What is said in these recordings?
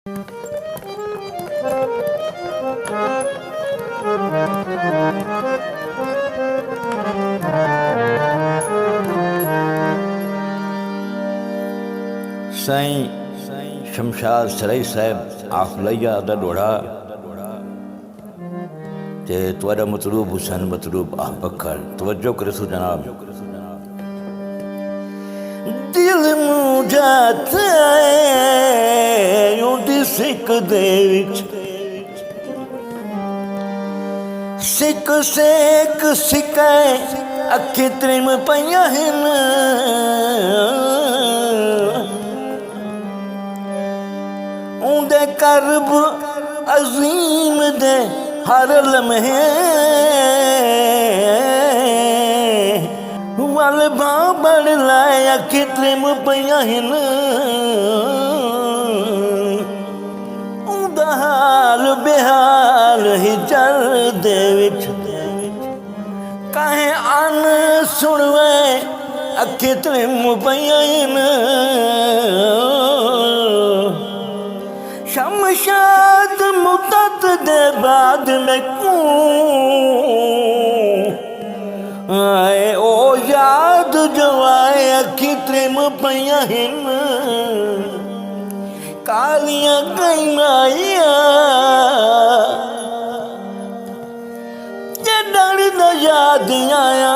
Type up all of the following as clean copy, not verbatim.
साईं शमशाद सराई साहब आखलैया दा डोड़ा ते तुआरा मतलूब हुसैन मतलूब आह बकर तवज्जो करे सो जनाब। दिल मुझाते यूं सिक दे विच सिक सेक सिकाए अखी त्रिम पईयां हिन उंदे करब अजीम दे हर लम्हे वल बाबड़ लाए अखी त्रिम पईयां हिन उंदा हाल बेहाल ही चल दे विच काहे अन सुनवे अखी त्रिम पईयां हिन शमशाद मुद्दत दे बाद में आए ओ याद जो आए अखी त्रिम पईयां हिन कालियां कईमाइया जे डर दा याद आया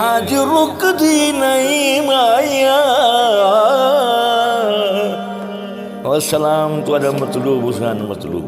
हाज रुकदी नहीं माया। अस्सलाम तुआरा मतलूब हुसैन मतलूब।